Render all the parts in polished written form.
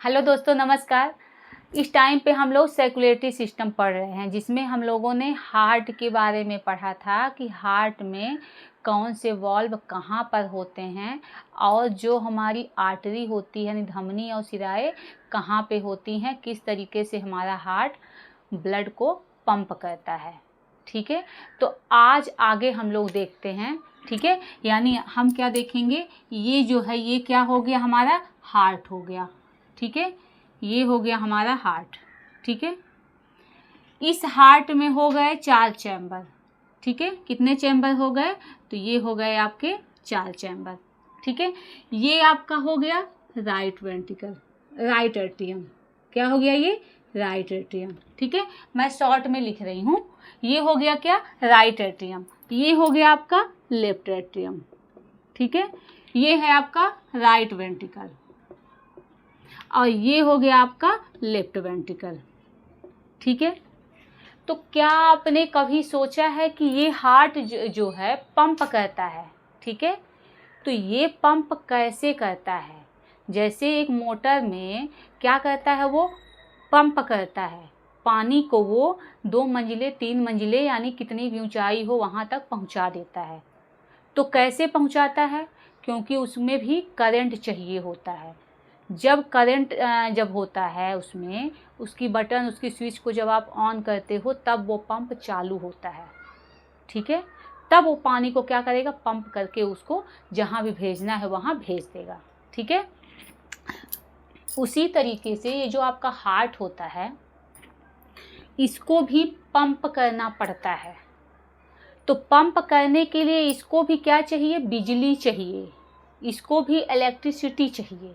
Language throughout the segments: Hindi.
हेलो दोस्तों, नमस्कार। इस टाइम पे हम लोग सर्कुलेटरी सिस्टम पढ़ रहे हैं, जिसमें हम लोगों ने हार्ट के बारे में पढ़ा था कि हार्ट में कौन से वाल्व कहाँ पर होते हैं और जो हमारी आर्टरी होती है यानी धमनी और शिराएं कहाँ पे होती हैं, किस तरीके से हमारा हार्ट ब्लड को पंप करता है। ठीक है, तो आज आगे हम लोग देखते हैं। ठीक है, यानी हम क्या देखेंगे, ये जो है ये क्या हो गया, हमारा हार्ट हो गया। ठीक है, ये हो गया हमारा हार्ट। ठीक है, इस हार्ट में हो गए 4 चैम्बर। ठीक है, कितने चैम्बर हो गए, तो ये हो गए आपके 4 चैम्बर। ठीक है, ये आपका हो गया राइट वेंट्रिकल, राइट एट्रियम। क्या हो गया, ये राइट एट्रियम। ठीक है, मैं शॉर्ट में लिख रही हूँ। ये हो गया क्या, राइट एट्रियम। ये हो गया आपका लेफ्ट एट्रियम। ठीक है, ये है आपका राइट वेंट्रिकल और ये हो गया आपका लेफ्ट वेंट्रिकल। ठीक है, तो क्या आपने कभी सोचा है कि ये हार्ट जो है पंप करता है। ठीक है, तो ये पंप कैसे करता है, जैसे एक मोटर में क्या करता है, वो पंप करता है पानी को, वो 2 मंजिले 3 मंजिले यानी कितनी भी ऊंचाई हो वहाँ तक पहुँचा देता है। तो कैसे पहुँचाता है, क्योंकि उसमें भी करंट चाहिए होता है। जब करंट जब होता है उसमें, उसकी बटन, उसकी स्विच को जब आप ऑन करते हो तब वो पंप चालू होता है। ठीक है, तब वो पानी को क्या करेगा, पंप करके उसको जहाँ भी भेजना है वहाँ भेज देगा। ठीक है, उसी तरीके से ये जो आपका हार्ट होता है इसको भी पंप करना पड़ता है। तो पंप करने के लिए इसको भी क्या चाहिए, बिजली चाहिए, इसको भी इलेक्ट्रिसिटी चाहिए।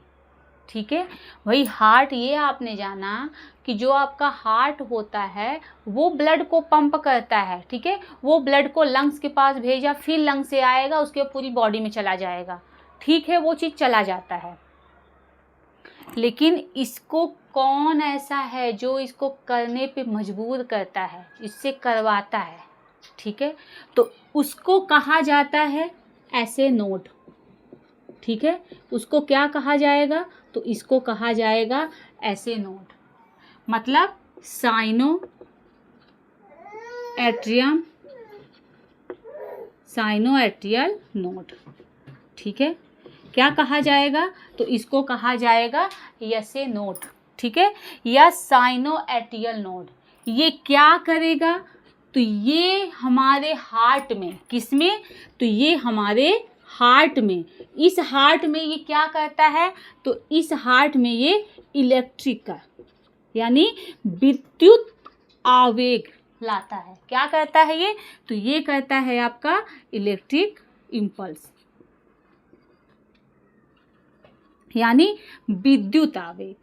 ठीक है, वही हार्ट, ये आपने जाना कि जो आपका हार्ट होता है वो ब्लड को पंप करता है। ठीक है, वो ब्लड को लंग्स के पास भेजा, फिर लंग्स से आएगा, उसके पूरी बॉडी में चला जाएगा। ठीक है, वो चीज़ चला जाता है। लेकिन इसको कौन ऐसा है जो इसको करने पे मजबूर करता है, इससे करवाता है। ठीक है, तो उसको कहा जाता है ऐसे नोड। ठीक है, उसको क्या कहा जाएगा, तो इसको कहा जाएगा ऐसे नोड, मतलब sino atrium, sino atrial node. ठीक है, क्या कहा जाएगा, तो इसको कहा जाएगा यसे नोड। ठीक है, या साइनो एट्रियल नोड। ये क्या करेगा, तो ये हमारे हार्ट में, किसमें, तो ये हमारे हार्ट में, इस हार्ट में ये क्या करता है, तो इस हार्ट में ये इलेक्ट्रिक का यानी विद्युत आवेग लाता है। क्या करता है ये, तो ये करता है आपका इलेक्ट्रिक इम्पल्स यानी विद्युत आवेग,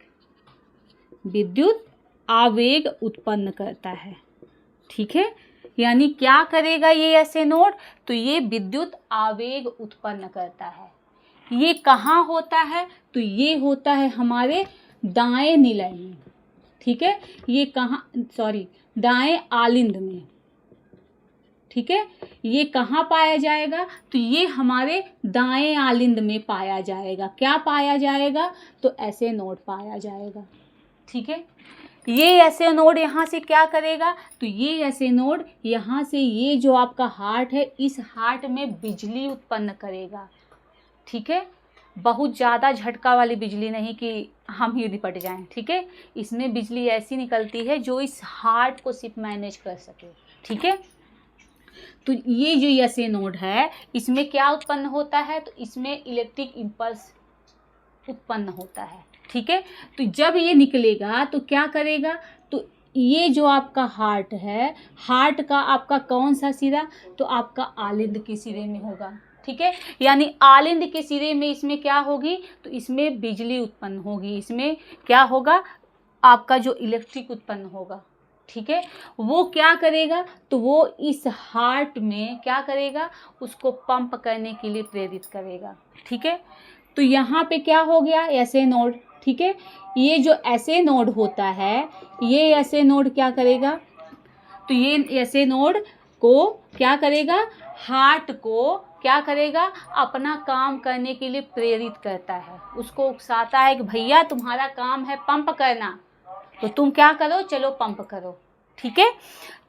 विद्युत आवेग उत्पन्न करता है। ठीक है, यानी क्या करेगा ये ऐसे नोड, तो ये विद्युत आवेग उत्पन्न करता है। ये कहाँ होता है, तो ये होता है हमारे दाएं निलय में। ठीक है, ये कहाँ, दाएं आलिंद में। ठीक है, ये कहाँ पाया जाएगा, तो ये हमारे दाएं आलिंद में पाया जाएगा। क्या पाया जाएगा, तो ऐसे नोड पाया जाएगा। ठीक है, ये ऐसे नोड यहाँ से क्या करेगा, तो ये ऐसे नोड यहाँ से, ये जो आपका हार्ट है, इस हार्ट में बिजली उत्पन्न करेगा। ठीक है, बहुत ज़्यादा झटका वाली बिजली नहीं कि हम ही निपट जाएं। ठीक है, इसमें बिजली ऐसी निकलती है जो इस हार्ट को सिर्फ मैनेज कर सके। ठीक है, तो ये जो ऐसे नोड है इसमें क्या उत्पन्न होता है, तो इसमें इलेक्ट्रिक इम्पल्स उत्पन्न होता है। ठीक है, तो जब ये निकलेगा तो क्या करेगा, तो ये जो आपका हार्ट है, हार्ट का आपका कौन सा सिरा, तो आपका आलिंद के सिरे में होगा। ठीक है, यानी आलिंद के सिरे में इसमें क्या होगी, तो इसमें बिजली उत्पन्न होगी, इसमें क्या होगा, आपका जो इलेक्ट्रिक उत्पन्न होगा। ठीक है, वो क्या करेगा, तो वो इस हार्ट में क्या करेगा, उसको पंप करने के लिए प्रेरित करेगा। ठीक है, तो यहाँ पे क्या हो गया, ऐसे नोड। ठीक है, ये जो ऐसे नोड होता है, ये ऐसे नोड क्या करेगा, तो ये ऐसे नोड को क्या करेगा, हार्ट को क्या करेगा, अपना काम करने के लिए प्रेरित करता है, उसको उकसाता है कि भैया तुम्हारा काम है पंप करना, तो तुम क्या करो, चलो पंप करो। ठीक है,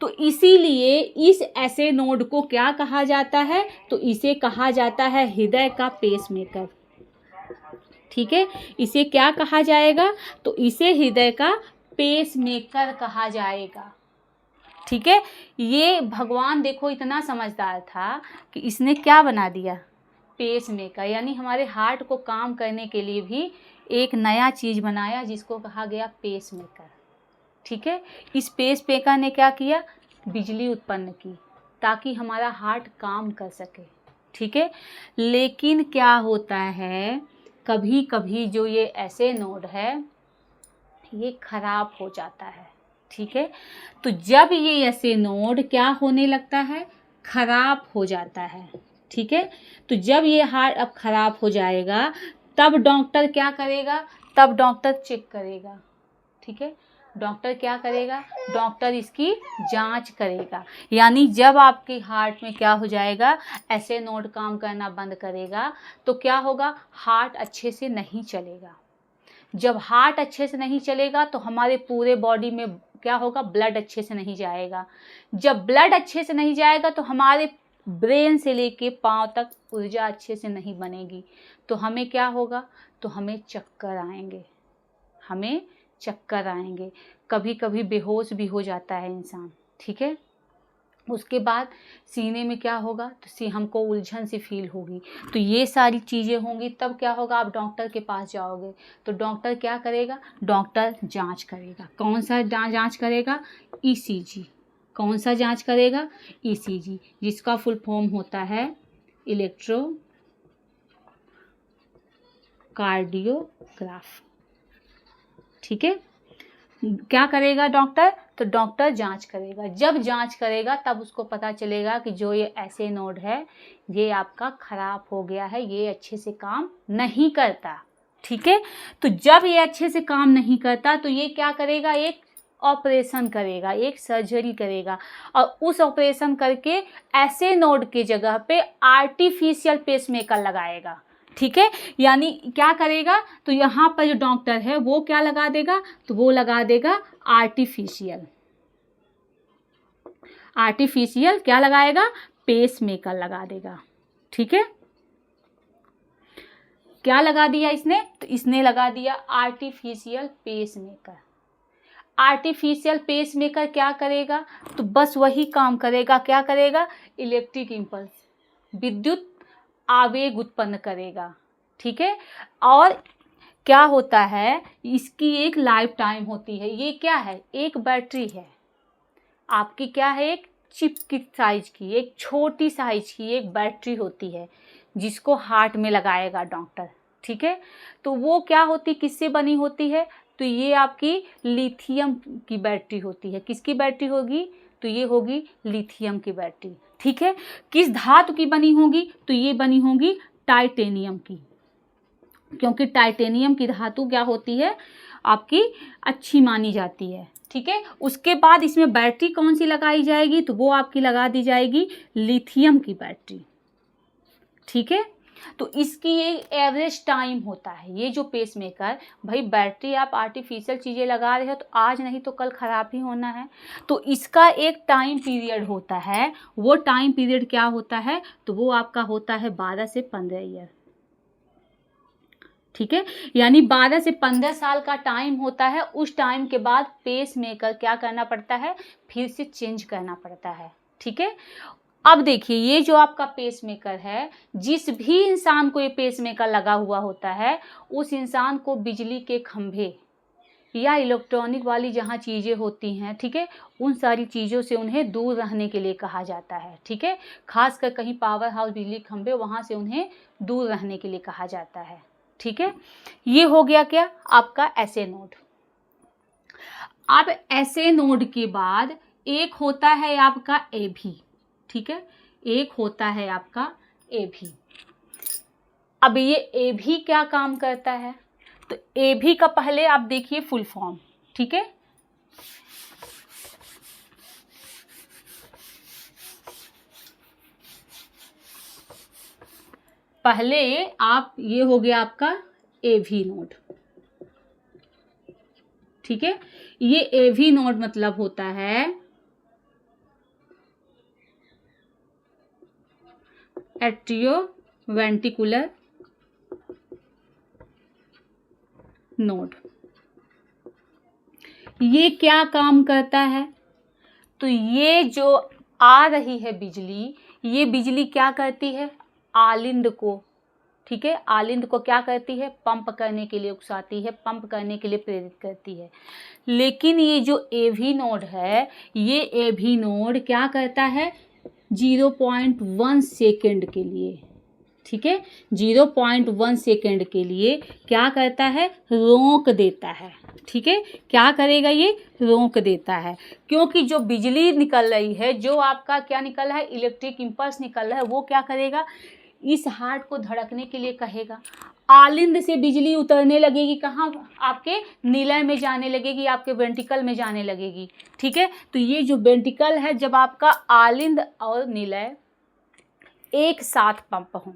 तो इसीलिए इस ऐसे नोड को क्या कहा जाता है, तो इसे कहा जाता है हृदय का पेसमेकर। ठीक है, इसे क्या कहा जाएगा, तो इसे हृदय का पेसमेकर कहा जाएगा। ठीक है, ये भगवान देखो इतना समझदार था कि इसने क्या बना दिया, पेसमेकर, यानी हमारे हार्ट को काम करने के लिए भी एक नया चीज बनाया जिसको कहा गया पेसमेकर। ठीक है, इस पेसमेकर ने क्या किया, बिजली उत्पन्न की ताकि हमारा हार्ट काम कर सके। ठीक है, लेकिन क्या होता है, कभी कभी जो ये ऐसे नोड है ये खराब हो जाता है। ठीक है, तो जब ये ऐसे नोड क्या होने लगता है, खराब हो जाता है। ठीक है, तो जब ये हार्ट अब खराब हो जाएगा तब डॉक्टर क्या करेगा, तब डॉक्टर चेक करेगा। ठीक है, डॉक्टर क्या करेगा, डॉक्टर इसकी जांच करेगा। यानी जब आपके हार्ट में क्या हो जाएगा, ऐसे नोड काम करना बंद करेगा तो क्या होगा, हार्ट अच्छे से नहीं चलेगा। जब हार्ट अच्छे से नहीं चलेगा तो हमारे पूरे बॉडी में क्या होगा, ब्लड अच्छे से नहीं जाएगा। जब ब्लड अच्छे से नहीं जाएगा तो हमारे ब्रेन से लेके पाँव तक ऊर्जा अच्छे से नहीं बनेगी, तो हमें क्या होगा, तो हमें चक्कर आएंगे, हमें चक्कर आएंगे, कभी कभी बेहोश भी हो जाता है इंसान। ठीक है, उसके बाद सीने में क्या होगा, तो हमको उलझन सी फील होगी। तो ये सारी चीज़ें होंगी तब क्या होगा, आप डॉक्टर के पास जाओगे तो डॉक्टर क्या करेगा, डॉक्टर जांच करेगा। कौन सा जांच करेगा, ईसीजी। कौन सा जांच करेगा, ईसीजी, जिसका फुल फॉर्म होता है इलेक्ट्रो कार्डियोग्राफ। ठीक है, क्या करेगा डॉक्टर, तो डॉक्टर जांच करेगा। जब जांच करेगा तब उसको पता चलेगा कि जो ये ऐसे नोड है ये आपका खराब हो गया है, ये अच्छे से काम नहीं करता। ठीक है, तो जब ये अच्छे से काम नहीं करता तो ये क्या करेगा, एक ऑपरेशन करेगा, एक सर्जरी करेगा, और उस ऑपरेशन करके ऐसे नोड के जगह पे आर्टिफिशियल पेसमेकर लगाएगा। ठीक है, यानी क्या करेगा, तो यहाँ पर जो डॉक्टर है वो क्या लगा देगा, तो वो लगा देगा आर्टिफिशियल क्या लगाएगा, पेसमेकर लगा देगा। ठीक है, क्या लगा दिया इसने, तो इसने लगा दिया आर्टिफिशियल पेसमेकर। आर्टिफिशियल पेसमेकर क्या करेगा, तो बस वही काम करेगा, क्या करेगा, इलेक्ट्रिक इम्पल्स, विद्युत आवेग उत्पन्न करेगा। ठीक है, और क्या होता है, इसकी एक लाइफ टाइम होती है। ये क्या है, एक बैटरी है आपकी, क्या है, एक चिप की साइज की, एक छोटी साइज की एक बैटरी होती है जिसको हार्ट में लगाएगा डॉक्टर। ठीक है, तो वो क्या होती, किससे बनी होती है, तो ये आपकी लिथियम की बैटरी होती है। किसकी बैटरी होगी, तो ये होगी लिथियम की बैटरी। ठीक है, किस धातु की बनी होगी, तो ये बनी होगी टाइटेनियम की, क्योंकि टाइटेनियम की धातु क्या होती है, आपकी अच्छी मानी जाती है। ठीक है, उसके बाद इसमें बैटरी कौन सी लगाई जाएगी, तो वो आपकी लगा दी जाएगी लिथियम की बैटरी। ठीक है, तो इसकी एक एवरेज टाइम होता है। ये जो पेसमेकर, भाई बैटरी आप आर्टिफिशियल चीज़ें लगा रहे हो तो आज नहीं तो कल ख़राब ही होना है, तो इसका एक टाइम पीरियड होता है। वो टाइम पीरियड क्या होता है, तो वो आपका होता है 12 से 15 ईयर। ठीक है, यानी 12 से 15 साल का टाइम होता है। उस टाइम के बाद पेसमेकर क्या करना पड़ता है, फिर से चेंज करना पड़ता है। ठीक है, अब देखिए ये जो आपका पेसमेकर है, जिस भी इंसान को ये पेसमेकर लगा हुआ होता है उस इंसान को बिजली के खंभे या इलेक्ट्रॉनिक वाली जहाँ चीज़ें होती हैं, ठीक है, उन सारी चीज़ों से उन्हें दूर रहने के लिए कहा जाता है। ठीक है, खासकर कहीं पावर हाउस, बिजली खंभे, वहाँ से उन्हें दूर रहने के लिए कहा जाता है। ठीक है, ये हो गया क्या, आपका ऐसे नोड। अब ऐसे नोड के बाद एक होता है आपका एभी। ठीक है, एक होता है आपका एभी। अब ये एभी क्या काम करता है, तो एभी का पहले आप देखिए फुल फॉर्म। ठीक है, पहले आप, ये हो गया आपका एवी नोड, ठीक है। ये एवी नोड मतलब होता है एट्रियोवेंट्रिकुलर नोड। ये क्या काम करता है? तो ये जो आ रही है बिजली, ये बिजली क्या करती है? आलिंद को, ठीक है, आलिंद को क्या करती है? पंप करने के लिए उकसाती है, पंप करने के लिए प्रेरित करती है। लेकिन ये जो एवी नोड है, ये एवी नोड क्या करता है? 0.1 सेकेंड के लिए, ठीक है, 0.1 सेकेंड के लिए क्या करता है? रोक देता है, ठीक है। क्या करेगा? ये रोक देता है, क्योंकि जो बिजली निकल रही है, जो आपका क्या निकल रहा है? इलेक्ट्रिक इम्पल्स निकल रहा है, वो क्या करेगा? इस हार्ट को धड़कने के लिए कहेगा। आलिंद से बिजली उतरने लगेगी, कहाँ? आपके निलय में जाने लगेगी, आपके वेंट्रिकल में जाने लगेगी, ठीक है। तो ये जो वेंट्रिकल है, जब आपका आलिंद और निलय एक साथ पंप हो,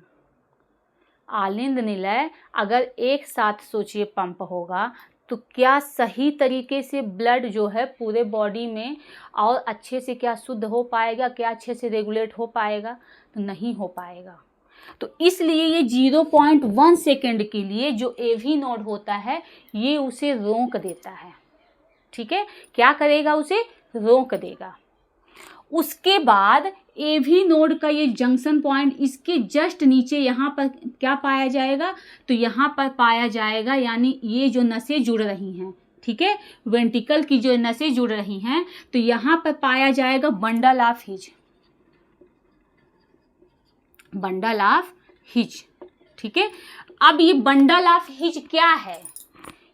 आलिंद निलय अगर एक साथ सोचिए पंप होगा, तो क्या सही तरीके से ब्लड जो है पूरे बॉडी में और अच्छे से क्या शुद्ध हो पाएगा? क्या अच्छे से रेगुलेट हो पाएगा? तो नहीं हो पाएगा। तो इसलिए ये 0.1 सेकेंड के लिए जो एवी नोड होता है, ये उसे रोक देता है, ठीक है। क्या करेगा? उसे रोक देगा। उसके बाद एवी नोड का ये जंक्शन पॉइंट, इसके जस्ट नीचे यहाँ पर क्या पाया जाएगा? तो यहाँ पर पाया जाएगा, यानी ये जो नसें जुड़ रही हैं, ठीक है, वेंट्रिकल की जो नसें जुड़ रही हैं, तो यहाँ पर पाया जाएगा bundle of his, bundle of his, ठीक है। अब ये बंडल ऑफ हिज क्या है?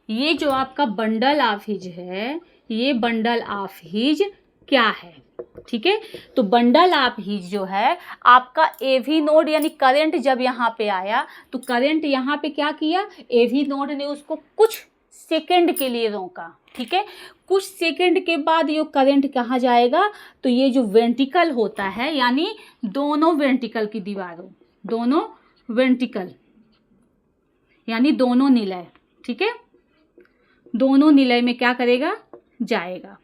ये जो आपका बंडल ऑफ हिज है, ये बंडल ऑफ हिज क्या है? ठीक है, तो बंडल ऑफ हिज जो है आपका एवी नोड, यानी करंट जब यहाँ पे आया, तो करंट यहाँ पे क्या किया? एवी नोड ने उसको कुछ सेकंड के लिए रोका, ठीक है। कुछ सेकंड के बाद ये करंट कहाँ जाएगा? तो ये जो वेंट्रिकल होता है, यानी दोनों वेंट्रिकल की दीवारों, दोनों वेंट्रिकल यानी दोनों निलय, ठीक है, दोनों निलय में क्या करेगा? जाएगा,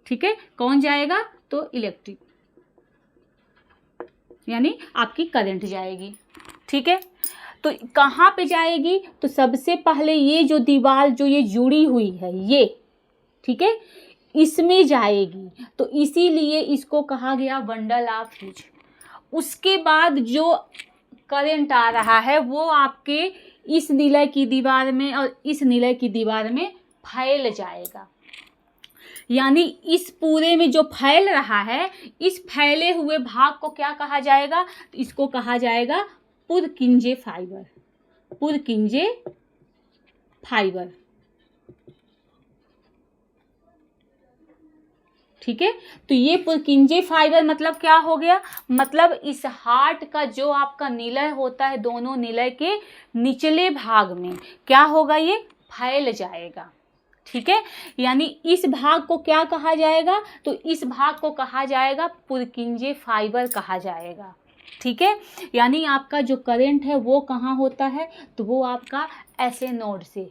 ठीक है। कौन जाएगा? तो इलेक्ट्रिक, यानी आपकी करंट जाएगी, ठीक है। तो कहाँ पे जाएगी? तो सबसे पहले ये जो दीवार जो ये जुड़ी हुई है, ये, ठीक है, इसमें जाएगी, तो इसीलिए इसको कहा गया बंडल ऑफ हिज। उसके बाद जो करंट आ रहा है वो आपके इस निलय की दीवार में और इस निलय की दीवार में फैल जाएगा, यानी इस पूरे में जो फैल रहा है, इस फैले हुए भाग को क्या कहा जाएगा? तो इसको कहा जाएगा पुरकिंजे फाइबर, पुरकिंजे फाइबर, ठीक है। तो ये पुरकिंजे फाइबर मतलब क्या हो गया? मतलब इस हार्ट का जो आपका निलय होता है, दोनों निलय के निचले भाग में क्या होगा? ये फैल जाएगा, ठीक है। यानी इस भाग को क्या कहा जाएगा? तो इस भाग को कहा जाएगा पुरकिंजे फाइबर कहा जाएगा, ठीक है। यानी आपका जो करंट है वो कहाँ होता है? तो वो आपका ऐसे नोड से,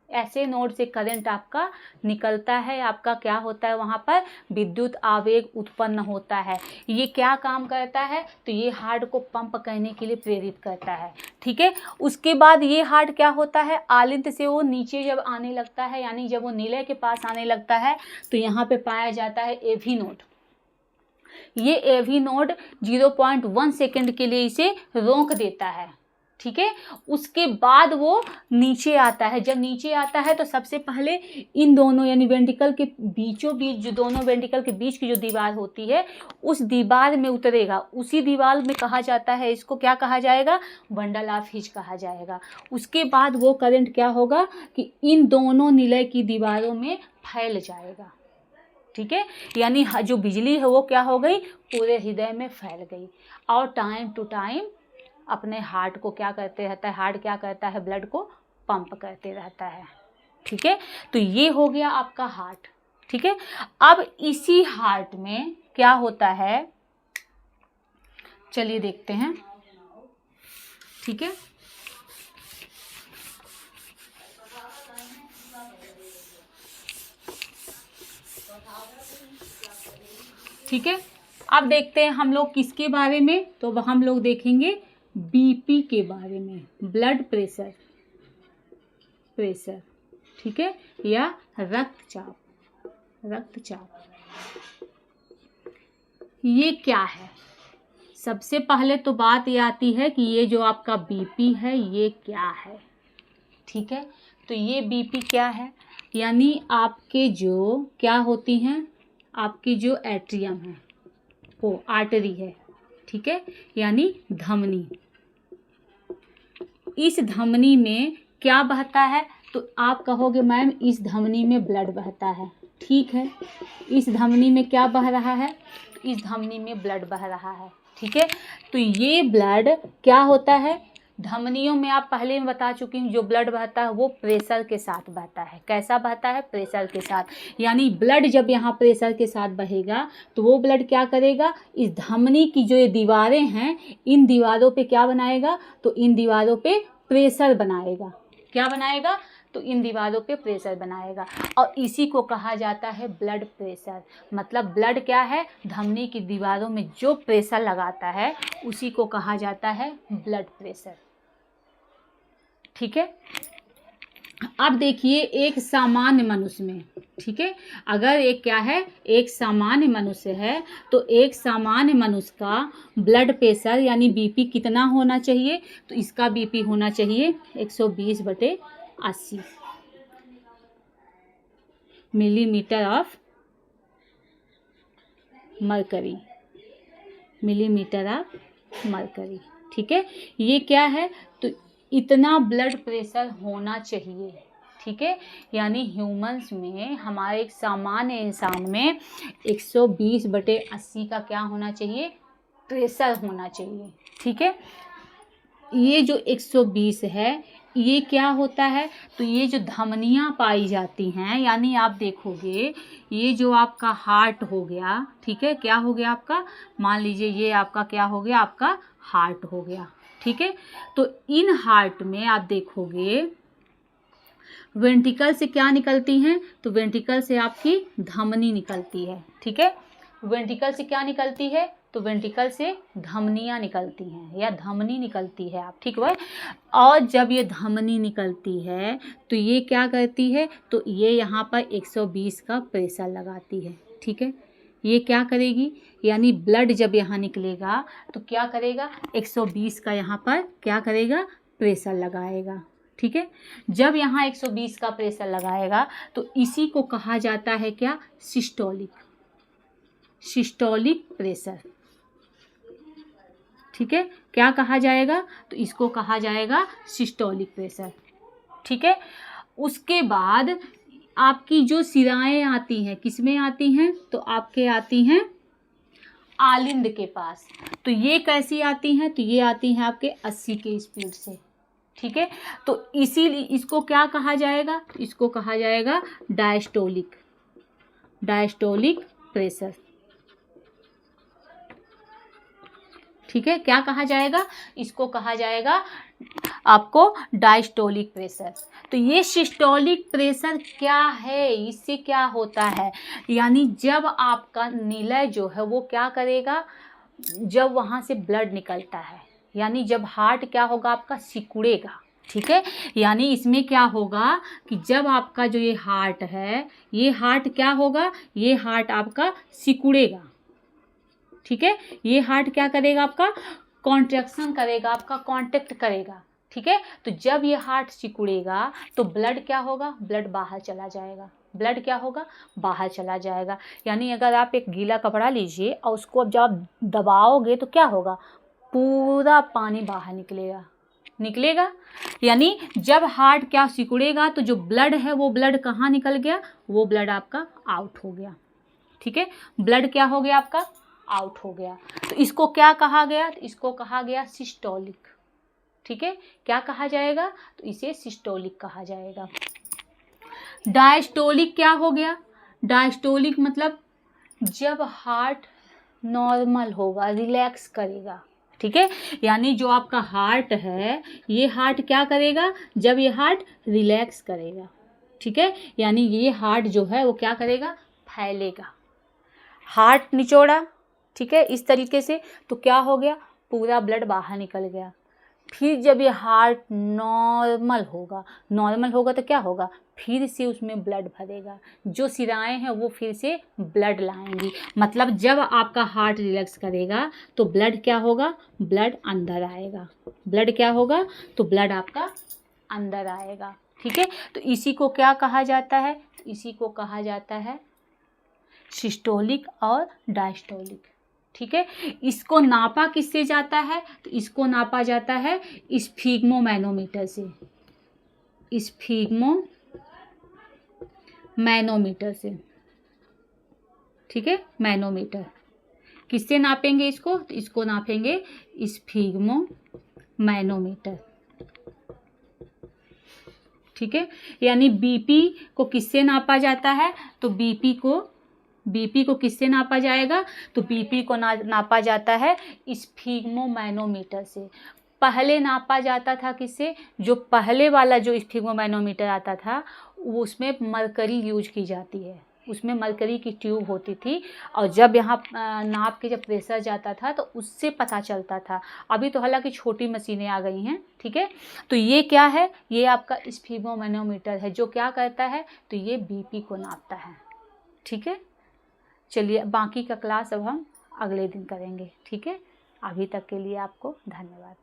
ऐसे नोड से करंट आपका निकलता है, आपका क्या होता है? वहाँ पर विद्युत आवेग उत्पन्न होता है। ये क्या काम करता है? तो ये हार्ट को पंप करने के लिए प्रेरित करता है, ठीक है। उसके बाद ये हार्ट क्या होता है? आलिंद से वो नीचे जब आने लगता है, यानी जब वो निलय के पास आने लगता है, तो यहाँ पे पाया जाता है एवी नोड। ये एवी नोड 0.1 सेकेंड के लिए इसे रोक देता है, ठीक है। उसके बाद वो नीचे आता है। जब नीचे आता है तो सबसे पहले इन दोनों यानी वेंट्रिकल के बीचों बीच, जो दोनों वेंट्रिकल के बीच की जो दीवार होती है, उस दीवार में उतरेगा। उसी दीवार में कहा जाता है, इसको क्या कहा जाएगा? बंडल ऑफ हिज कहा जाएगा। उसके बाद वो करंट क्या होगा कि इन दोनों निलय की दीवारों में फैल जाएगा, ठीक है। यानी जो बिजली है वो क्या हो गई? पूरे हृदय में फैल गई। और टाइम टू टाइम अपने हार्ट को क्या करते रहता है? हार्ट क्या करता है? ब्लड को पंप करते रहता है, ठीक है। तो ये हो गया आपका हार्ट, ठीक है। अब इसी हार्ट में क्या होता है, चलिए देखते हैं। ठीक है। ठीक है, अब देखते हैं हम लोग किसके बारे में, तो हम लोग देखेंगे बीपी के बारे में, ब्लड प्रेशर, ठीक है, या रक्तचाप। ये क्या है? सबसे पहले तो बात ये आती है कि ये जो आपका बीपी है ये क्या है। ठीक है, तो ये बीपी क्या है, यानी आपके जो क्या होती हैं, आपकी जो एट्रियम है वो आर्टरी है, ठीक है, यानी धमनी। इस धमनी में क्या बहता है, तो आप कहोगे मैम इस धमनी में ब्लड बहता है। ठीक है, इस धमनी में क्या बह रहा है, इस धमनी में ब्लड बह रहा है। ठीक है, तो ये ब्लड क्या होता है, धमनियों में आप पहले में बता चुकी हूँ, जो ब्लड बहता है वो प्रेशर के साथ बहता है। कैसा बहता है, प्रेशर के साथ। यानी ब्लड जब यहाँ प्रेशर के साथ बहेगा तो वो ब्लड क्या करेगा, इस धमनी की जो ये दीवारें हैं इन दीवारों पे क्या बनाएगा, तो इन दीवारों पे प्रेशर बनाएगा। क्या बनाएगा, तो इन दीवारों पे प्रेशर बनाएगा, और इसी को कहा जाता है ब्लड प्रेशर। मतलब ब्लड क्या है, धमनी की दीवारों में जो प्रेशर लगाता है उसी को कहा जाता है ब्लड प्रेशर। ठीक है, अब देखिए एक सामान्य मनुष्य में, ठीक है, अगर एक क्या है, एक सामान्य मनुष्य है, तो एक सामान्य मनुष्य का ब्लड प्रेशर यानी बीपी कितना होना चाहिए, तो इसका बीपी होना चाहिए 120/80 मिलीमीटर ऑफ मरकरी, ठीक है, ये क्या है, तो इतना ब्लड प्रेशर होना चाहिए। ठीक है, यानी ह्यूमंस में, हमारे एक सामान्य इंसान में 120/80 का क्या होना चाहिए, प्रेशर होना चाहिए। ठीक है, ये जो 120 है ये क्या होता है, तो ये जो धमनियाँ पाई जाती हैं, यानी आप देखोगे ये जो आपका हार्ट हो गया, ठीक है, क्या हो गया आपका, मान लीजिए ये आपका क्या हो गया, आपका हार्ट हो गया। ठीक है, तो इन हार्ट में आप देखोगे वेंट्रिकल से क्या निकलती हैं, तो वेंट्रिकल से आपकी धमनी निकलती है। ठीक है, वेंट्रिकल से क्या निकलती है, तो वेंट्रिकल से धमनियाँ निकलती हैं या धमनी निकलती है, आप ठीक है। और जब ये धमनी निकलती है तो ये क्या करती है, तो ये यहाँ पर 120 का प्रेशर लगाती है। ठीक है, ये क्या करेगी, यानी ब्लड जब यहाँ निकलेगा तो क्या करेगा, 120 का यहाँ पर क्या करेगा, प्रेशर लगाएगा। ठीक है, जब यहाँ 120 का प्रेशर लगाएगा तो इसी को कहा जाता है क्या, सिस्टोलिक प्रेशर। ठीक है, क्या कहा जाएगा, तो इसको कहा जाएगा सिस्टोलिक प्रेशर। ठीक है, उसके बाद आपकी जो सिराएं आती हैं किसमें आती हैं, तो आपके आती हैं आलिंद के पास। तो ये कैसी आती हैं, तो ये आती हैं आपके 80 के स्पीड से। ठीक है, तो इसीलिए इसको क्या कहा जाएगा, इसको कहा जाएगा डायस्टोलिक प्रेशर। ठीक है, क्या कहा जाएगा, इसको कहा जाएगा आपको डायस्टोलिक प्रेशर। तो ये सिस्टोलिक प्रेशर क्या है, इससे क्या होता है, यानी जब आपका निलय जो है वो क्या करेगा, जब वहाँ से ब्लड निकलता है, यानी जब हार्ट क्या होगा आपका, सिकुड़ेगा। ठीक है, यानी इसमें क्या होगा कि जब आपका जो ये हार्ट है, ये हार्ट क्या होगा, ये हार्ट आपका सिकुड़ेगा। ठीक है, ये हार्ट क्या करेगा, आपका कॉन्ट्रैक्शन करेगा, आपका कॉन्ट्रैक्ट करेगा। ठीक है, तो जब ये हार्ट सिकुड़ेगा तो ब्लड क्या होगा, ब्लड बाहर चला जाएगा। ब्लड क्या होगा, बाहर चला जाएगा। यानी अगर आप एक गीला कपड़ा लीजिए और उसको अब जब आप दबाओगे तो क्या होगा, पूरा पानी बाहर निकलेगा। यानी जब हार्ट क्या सिकुड़ेगा तो जो ब्लड है वो ब्लड कहाँ निकल गया, वो ब्लड आपका आउट हो गया। ठीक है, ब्लड क्या हो गया आपका, आउट हो गया। तो इसको क्या कहा गया, तो इसको कहा गया सिस्टोलिक। ठीक है, क्या कहा जाएगा, तो इसे सिस्टोलिक कहा जाएगा। डायस्टोलिक क्या हो गया, डायस्टोलिक मतलब जब हार्ट नॉर्मल होगा, रिलैक्स करेगा। ठीक है। यानी जो आपका हार्ट है, ये हार्ट क्या करेगा, जब ये हार्ट रिलैक्स करेगा, ठीक है, यानी ये हार्ट जो है वो क्या करेगा, फैलेगा। हार्ट निचोड़ा, ठीक है, इस तरीके से, तो क्या हो गया, पूरा ब्लड बाहर निकल गया। फिर जब ये हार्ट नॉर्मल होगा तो क्या होगा, फिर से उसमें ब्लड भरेगा, जो सिराएं हैं वो फिर से ब्लड लाएंगी। मतलब जब आपका हार्ट रिलैक्स करेगा तो ब्लड क्या होगा, ब्लड अंदर आएगा। ब्लड क्या होगा, तो ब्लड आपका अंदर आएगा, ठीक है। तो इसी को क्या कहा जाता है, इसी को कहा जाता है सिस्टोलिक और डायस्टोलिक, ठीक है। इसको नापा किससे जाता है, तो इसको नापा जाता है स्फिग्मोमैनोमीटर से, स्फिग्मोमैनोमीटर से, ठीक है। मैनोमीटर किससे नापेंगे इसको, तो इसको नापेंगे स्फिग्मोमैनोमीटर, ठीक है। यानी बीपी को किससे नापा जाता है, तो बीपी को किससे नापा जाएगा, तो बीपी को नापा जाता है स्फिग्मोमैनोमीटर से। पहले नापा जाता था किससे, जो पहले वाला जो स्फिग्मोमैनोमीटर आता था उसमें मरकरी यूज की जाती है, उसमें मरकरी की ट्यूब होती थी, और जब यहाँ नाप के जब प्रेशर जाता था तो उससे पता चलता था। अभी तो हालांकि छोटी मशीनें आ गई हैं, ठीक है। तो ये क्या है, ये आपका स्फिग्मोमैनोमीटर है, जो क्या करता है, तो ये बीपी को नापता है, ठीक है। चलिए बाकी का क्लास अब हम अगले दिन करेंगे, ठीक है। अभी तक के लिए आपको धन्यवाद।